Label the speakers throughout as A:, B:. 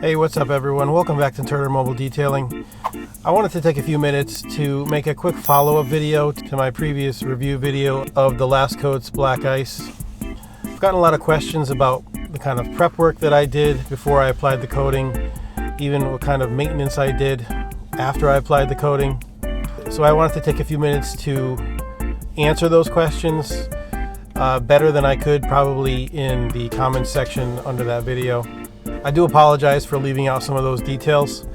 A: Hey, what's up everyone? Welcome back to Turner Mobile Detailing. I wanted to take a few minutes to make a quick follow-up video to my previous review video of the Last Coats Black Ice. I've gotten a lot of questions about the kind of prep work that I did before I applied the coating, even what kind of maintenance I did after I applied the coating. So I wanted to take a few minutes to answer those questions better than I could probably in the comments section under that video. I do apologize for leaving out some of those details.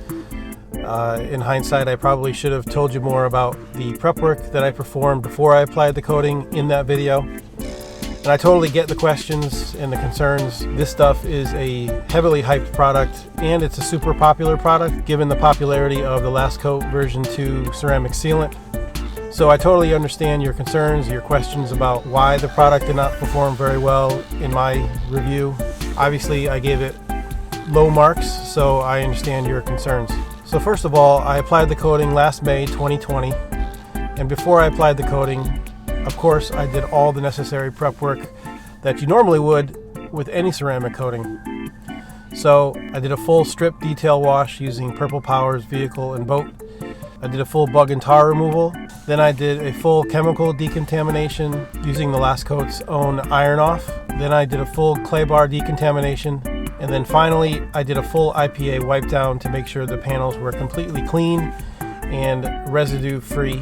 A: In hindsight, I probably should have told you more about the prep work that I performed before I applied the coating in that video. And I totally get the questions and the concerns. This stuff is a heavily hyped product, and it's a super popular product given the popularity of the Last Coat version 2 ceramic sealant. So I totally understand your concerns, your questions about why the product did not perform very well in my review. Obviously, I gave it low marks, so I understand your concerns. So first of all, I applied the coating last May 2020, and before I applied the coating, of course, I did all the necessary prep work that you normally would with any ceramic coating. So I did a full strip detail wash using Purple Power's vehicle and boat. I did a full bug and tar removal. Then I did a full chemical decontamination using the Last Coat's own Iron Off. Then I did a full clay bar decontamination. And then finally, I did a full IPA wipe down to make sure the panels were completely clean and residue free.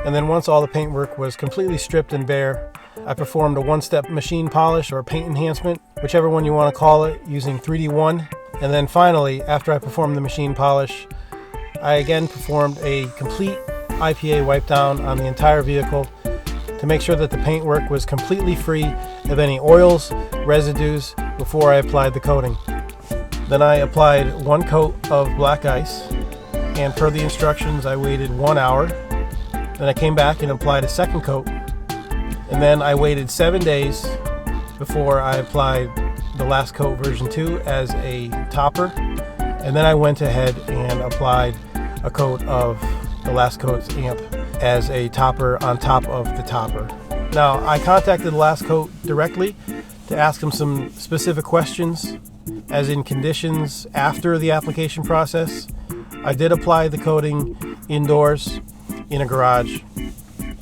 A: And then once all the paintwork was completely stripped and bare, I performed a one-step machine polish or paint enhancement, whichever one you want to call it, using 3D1. And then finally, after I performed the machine polish, I again performed a complete IPA wipe down on the entire vehicle to make sure that the paintwork was completely free of any oils, residues, before I applied the coating. Then I applied one coat of black ice, and per the instructions I waited 1 hour. Then I came back and applied a second coat, and then I waited 7 days before I applied the Last Coat version 2 as a topper, and then I went ahead and applied a coat of the Last Coat's amp as a topper on top of the topper. Now, I contacted Last Coat directly to ask them some specific questions, as in conditions after the application process. I did apply the coating indoors in a garage.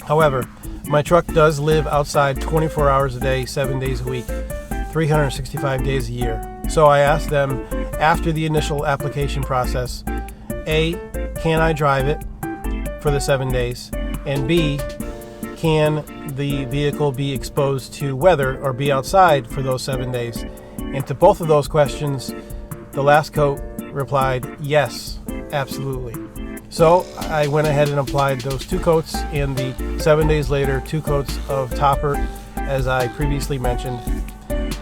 A: However, my truck does live outside 24 hours a day, 7 days a week, 365 days a year. So I asked them after the initial application process, A, can I drive it for the 7 days? And B, can the vehicle be exposed to weather or be outside for those 7 days? And to both of those questions, the Last Coat replied, yes, absolutely. So I went ahead and applied those 2 coats, and the 7 days later, 2 coats of topper, as I previously mentioned.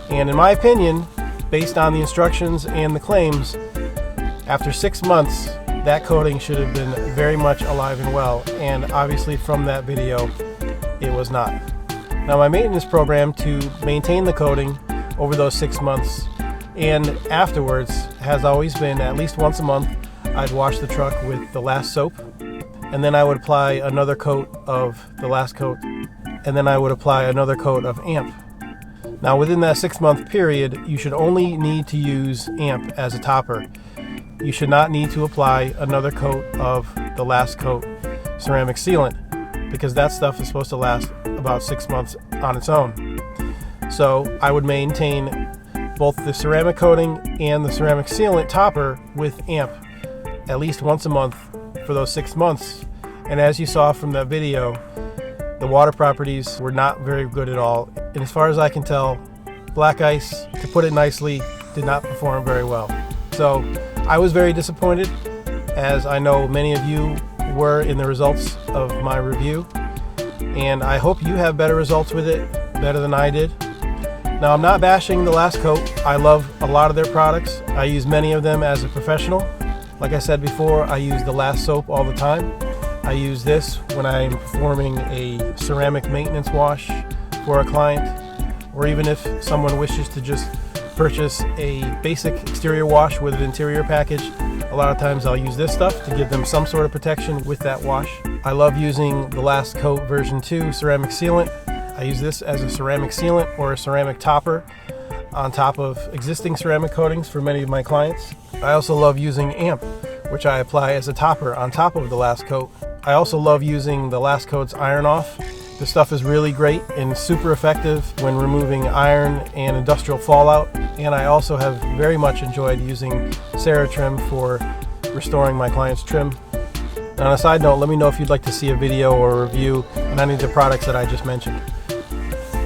A: And in my opinion, based on the instructions and the claims, after 6 months, that coating should have been very much alive and well. And obviously from that video, it was not. Now, my maintenance program to maintain the coating over those 6 months and afterwards has always been at least once a month. I'd wash the truck with the Last soap, and then I would apply another coat of the Last Coat, and then I would apply another coat of AMP. Now, within that 6-month period, you should only need to use AMP as a topper. You should not need to apply another coat of the Last Coat ceramic sealant, because that stuff is supposed to last about 6 months on its own. So I would maintain both the ceramic coating and the ceramic sealant topper with AMP at least once a month for those 6 months. And as you saw from that video, the water properties were not very good at all. And as far as I can tell, black ice, to put it nicely, did not perform very well. So I was very disappointed, as I know many of you were in the results of my review, and I hope you have better results with it, better than I did. Now, I'm not bashing the Last Coat. I love a lot of their products. I use many of them as a professional. Like I said before, I use the Last soap all the time. I use this when I'm performing a ceramic maintenance wash for a client, or even if someone wishes to just purchase a basic exterior wash with an interior package. A lot of times I'll use this stuff to give them some sort of protection with that wash. I love using the Last Coat version 2 ceramic sealant. I use this as a ceramic sealant or a ceramic topper on top of existing ceramic coatings for many of my clients. I also love using AMP, which I apply as a topper on top of the last coat. I also love using the last coat's iron off. This stuff is really great and super effective when removing iron and industrial fallout. And I also have very much enjoyed using Ceratrim for restoring my client's trim. And on a side note, let me know if you'd like to see a video or a review on any of the products that I just mentioned.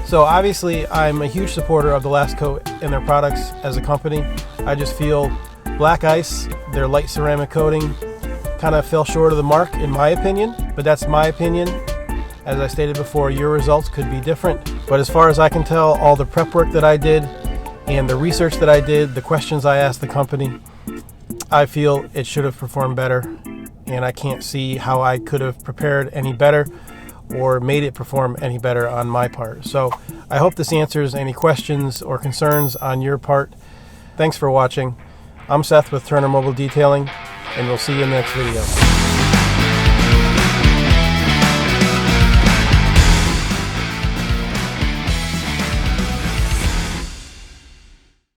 A: So obviously, I'm a huge supporter of the Last Coat and their products as a company. I just feel Black Ice, their light ceramic coating, kind of fell short of the mark in my opinion, but that's my opinion. As I stated before, your results could be different. But as far as I can tell, all the prep work that I did and the research that I did, the questions I asked the company, I feel it should have performed better. And I can't see how I could have prepared any better or made it perform any better on my part. So I hope this answers any questions or concerns on your part. Thanks for watching. I'm Seth with Turner Mobile Detailing, and we'll see you in the next video.